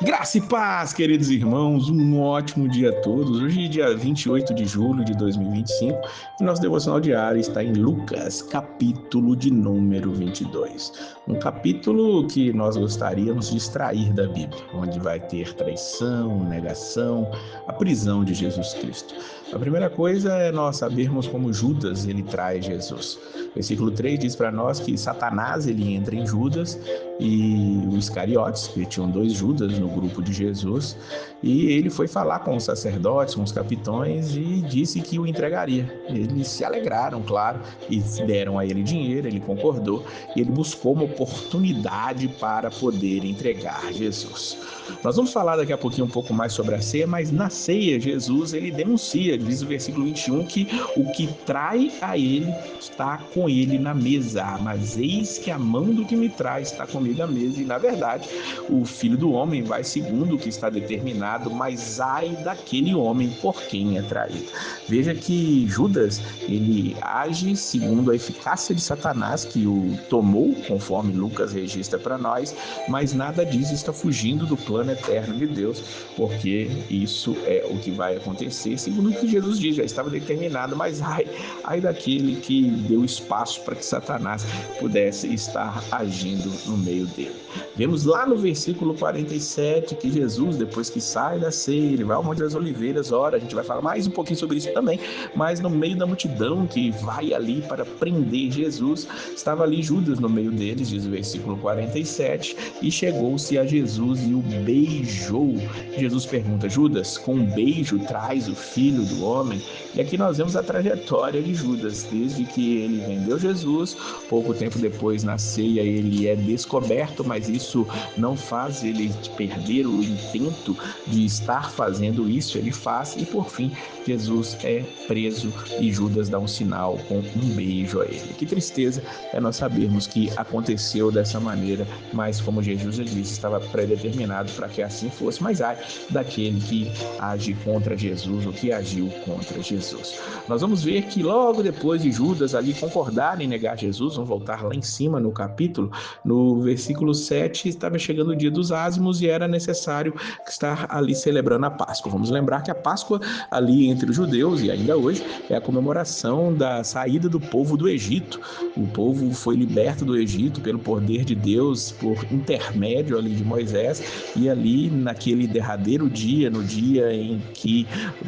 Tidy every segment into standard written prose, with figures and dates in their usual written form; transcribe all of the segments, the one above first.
Graça e paz, queridos irmãos, um ótimo dia a todos. Hoje é dia 28 de julho de 2025 e nosso devocional diário está em Lucas, capítulo de número 22. Um capítulo que nós gostaríamos de extrair da Bíblia, onde vai ter traição, negação, a prisão de Jesus Cristo. A primeira coisa é nós sabermos como Judas ele trai Jesus. Versículo 3 diz para nós que Satanás ele entra em Judas e os Iscariotes, que tinham dois Judas no grupo de Jesus, e ele foi falar com os sacerdotes, com os capitães e disse que o entregaria. Eles se alegraram, claro, e deram a ele dinheiro, ele concordou e ele buscou uma oportunidade para poder entregar Jesus. Nós vamos falar daqui a pouquinho um pouco mais sobre a ceia, mas na ceia Jesus ele denuncia, diz o versículo 21, que o que trai a ele está com ele na mesa, mas eis que a mão do que me trai está comigo à mesa, e na verdade o Filho do Homem vai segundo o que está determinado, mas ai daquele homem por quem é traído. Veja que Judas ele age segundo a eficácia de Satanás que o tomou, conforme Lucas registra para nós, mas nada disso está fugindo do plano eterno de Deus, porque isso é o que vai acontecer, segundo o que Jesus diz, já estava determinado, mas ai daquele que deu espaço para que Satanás pudesse estar agindo no meio dele. Vemos lá no versículo 47 que Jesus, depois que sai da ceia, ele vai ao Monte das Oliveiras, ora, a gente vai falar mais um pouquinho sobre isso também, mas no meio da multidão que vai ali para prender Jesus, estava ali Judas no meio deles, diz o versículo 47, e chegou-se a Jesus e o beijou. Jesus pergunta: Judas, com um beijo traz o Filho do Homem? E aqui nós vemos a trajetória de Judas, desde que ele vendeu Jesus, pouco tempo depois na ceia ele é descoberto, mas isso não faz ele perder o intento de estar fazendo isso, ele faz, e por fim Jesus é preso e Judas dá um sinal com um beijo a ele. Que tristeza é nós sabermos que aconteceu dessa maneira, mas como Jesus já disse, estava predeterminado para que assim fosse, mas ai daquele que age contra Jesus, ou que agiu contra Jesus. Nós vamos ver que logo depois de Judas ali concordar em negar Jesus, vamos voltar lá em cima no capítulo, no versículo 7, estava chegando o dia dos ázimos e era necessário estar ali celebrando a Páscoa. Vamos lembrar que a Páscoa ali entre os judeus, e ainda hoje, é a comemoração da saída do povo do Egito. O povo foi liberto do Egito pelo poder de Deus, por intermédio ali de Moisés, e ali naquele derradeiro dia, no dia em que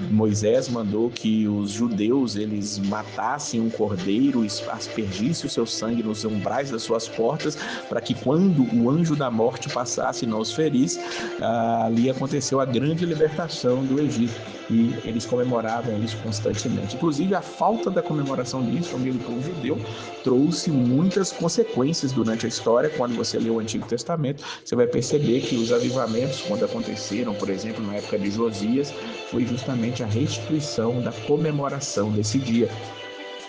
Moisés mandou que os judeus eles matassem um cordeiro, aspergissem o seu sangue nos umbrais das suas portas, para que quando o anjo da morte passasse e não os ferisse, ali aconteceu a grande libertação do Egito. E eles comemoravam isso constantemente. Inclusive, a falta da comemoração disso no meio do povo judeu trouxe muitas consequências durante a história. Quando você lê o Antigo Testamento, você vai perceber que os avivamentos, quando aconteceram, por exemplo, na época de Josias, foi justamente a restituição da comemoração desse dia.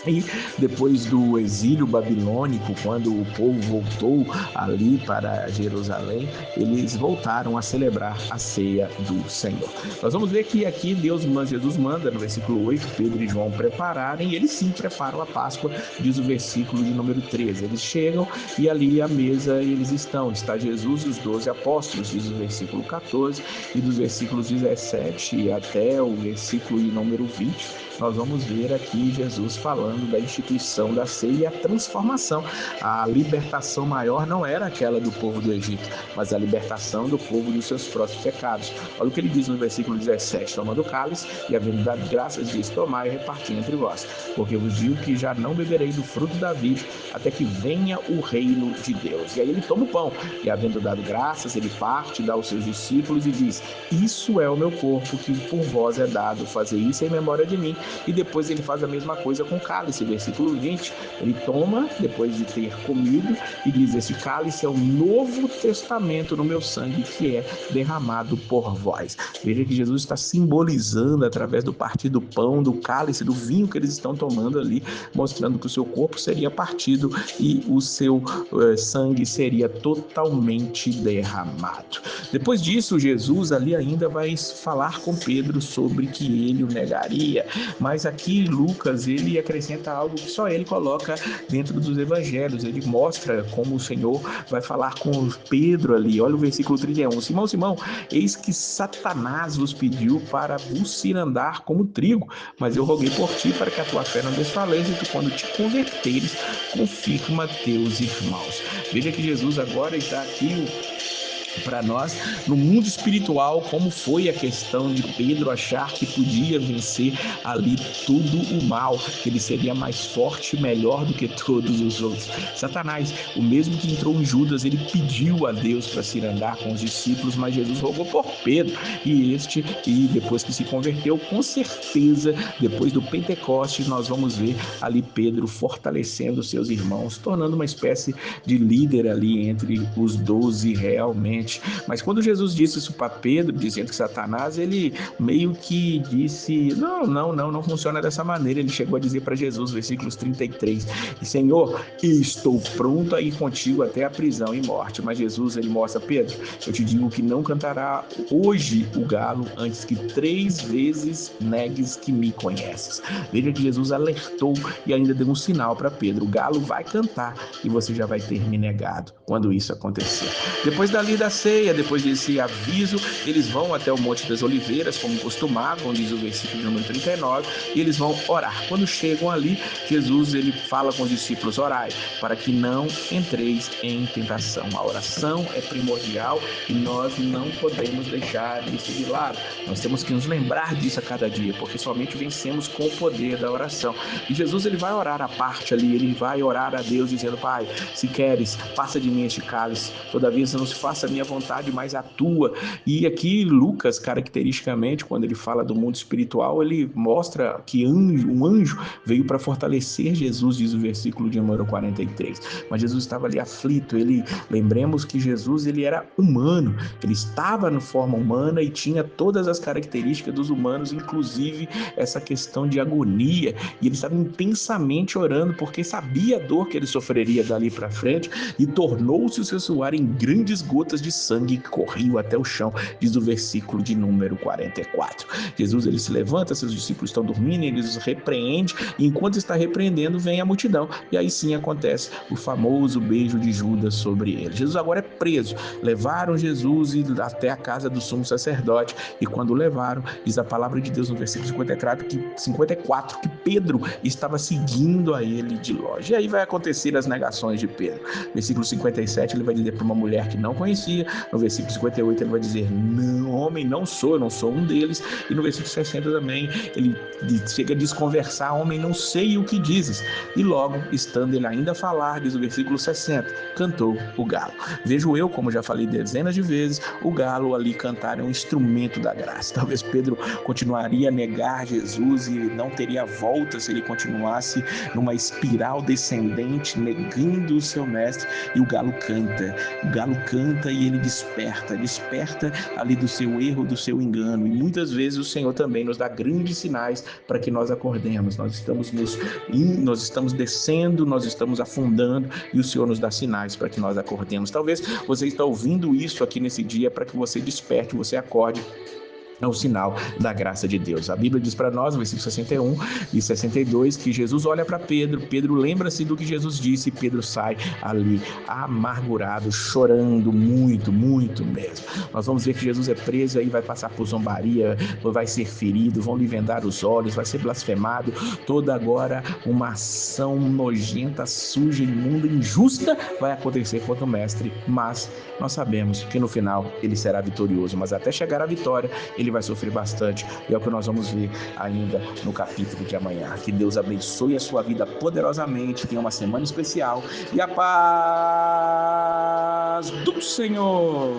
E depois do exílio babilônico, quando o povo voltou ali para Jerusalém, eles voltaram a celebrar a ceia do Senhor. Nós vamos ver que aqui Jesus manda, no versículo 8, Pedro e João prepararem, e eles sim preparam a Páscoa, diz o versículo de número 13. Eles chegam e ali à mesa eles estão. Está Jesus e os 12 apóstolos, diz o versículo 14, e dos versículos 17 até o versículo de número 20, nós vamos ver aqui Jesus falando da instituição da ceia e a transformação. A libertação maior não era aquela do povo do Egito, mas a libertação do povo dos seus próprios pecados. Olha o que ele diz no versículo 17: tomando o cálice e havendo dado graças, diz: tomai e reparti entre vós, porque vos digo que já não beberei do fruto da vide até que venha o reino de Deus. E aí ele toma o pão e, havendo dado graças, ele parte, dá aos seus discípulos e diz: isso é o meu corpo que por vós é dado, fazer isso em memória de mim. E depois ele faz a mesma coisa com o cálice, versículo 20, ele toma, depois de ter comido, e diz: esse cálice é o novo testamento no meu sangue, que é derramado por vós. Veja que Jesus está simbolizando, através do partir do pão, do cálice, do vinho que eles estão tomando ali, mostrando que o seu corpo seria partido e o seu sangue seria totalmente derramado. Depois disso, Jesus ali ainda vai falar com Pedro sobre que ele o negaria, mas aqui Lucas ele acrescenta acrescenta algo que só ele coloca dentro dos evangelhos. Ele mostra como o Senhor vai falar com Pedro ali. Olha o versículo 31. Simão, Simão, eis que Satanás vos pediu para vos cirandar como trigo, mas eu roguei por ti para que a tua fé não desfaleça e tu, quando te converteres, confirma teus irmãos. Veja que Jesus agora está aqui para nós no mundo espiritual, como foi a questão de Pedro achar que podia vencer ali tudo o mal, que ele seria mais forte e melhor do que todos os outros. Satanás, o mesmo que entrou em Judas, ele pediu a Deus para se andar com os discípulos, mas Jesus rogou por Pedro, e depois que se converteu, com certeza, depois do Pentecostes, nós vamos ver ali Pedro fortalecendo seus irmãos, tornando uma espécie de líder ali entre os 12 realmente. Mas quando Jesus disse isso para Pedro, dizendo que Satanás, ele meio que disse, não funciona dessa maneira. Ele chegou a dizer para Jesus, versículos 33, Senhor, estou pronto a ir contigo até a prisão e morte. Mas Jesus, ele mostra, Pedro, eu te digo que não cantará hoje o galo antes que 3 vezes negues que me conheces. Veja que Jesus alertou e ainda deu um sinal para Pedro, o galo vai cantar e você já vai ter me negado quando isso acontecer. Depois dali da ceia, depois desse aviso, eles vão até o Monte das Oliveiras, como costumavam, diz o versículo número 39, e eles vão orar. Quando chegam ali, Jesus, ele fala com os discípulos, orai, para que não entreis em tentação. A oração é primordial e nós não podemos deixar isso de lado. Nós temos que nos lembrar disso a cada dia, porque somente vencemos com o poder da oração. E Jesus, ele vai orar à parte ali, ele vai orar a Deus, dizendo, Pai, se queres, passa de mim este cálice, todavia não se faça a minha vontade, mas a tua. E aqui Lucas, caracteristicamente, quando ele fala do mundo espiritual, ele mostra que um anjo veio para fortalecer Jesus, diz o versículo de número 43. Mas Jesus estava ali aflito, lembremos que Jesus, ele era humano, ele estava na forma humana e tinha todas as características dos humanos, inclusive essa questão de agonia, e ele estava intensamente orando, porque sabia a dor que ele sofreria dali para frente, e tornou-se o seu suor em grandes gotas de sangue que corriam até o chão, diz o versículo de número 44. Jesus, ele se levanta, seus discípulos estão dormindo, ele os repreende, e enquanto está repreendendo, vem a multidão, e aí sim acontece o famoso beijo de Judas sobre ele. Jesus agora é preso, levaram Jesus até a casa do sumo sacerdote, e quando o levaram, diz a palavra de Deus no versículo 54, que Pedro estava seguindo a ele de longe. E aí vai acontecer as negações de Pedro. Versículo 57, ele vai dizer para uma mulher que não conhecia. No versículo 58, ele vai dizer, não, homem, não sou, eu não sou um deles. E no versículo 60 também, ele chega a desconversar, homem, não sei o que dizes. E logo, estando ele ainda a falar, diz o versículo 60, cantou o galo. Vejo eu, como já falei dezenas de vezes, o galo ali cantar é um instrumento da graça. Talvez Pedro continuaria a negar Jesus e não teria volta se ele continuasse numa espiral descendente, negando o seu mestre, e o galo canta e ele desperta ali do seu erro, do seu engano, e muitas vezes o Senhor também nos dá grandes sinais para que nós acordemos. Nós estamos descendo, nós estamos afundando, e o Senhor nos dá sinais para que nós acordemos. Talvez você está ouvindo isso aqui nesse dia para que você desperte, você acorde. É o sinal da graça de Deus. A Bíblia diz para nós, no versículo 61 e 62, que Jesus olha para Pedro, Pedro lembra-se do que Jesus disse, e Pedro sai ali amargurado, chorando muito, muito mesmo. Nós vamos ver que Jesus é preso, aí vai passar por zombaria, vai ser ferido, vão lhe vendar os olhos, vai ser blasfemado, toda agora uma ação nojenta, suja, imunda, injusta vai acontecer contra o mestre, mas nós sabemos que no final ele será vitorioso, mas até chegar à vitória, ele vai sofrer bastante, e é o que nós vamos ver ainda no capítulo de amanhã. Que Deus abençoe a sua vida poderosamente, tenha uma semana especial, e a paz do Senhor!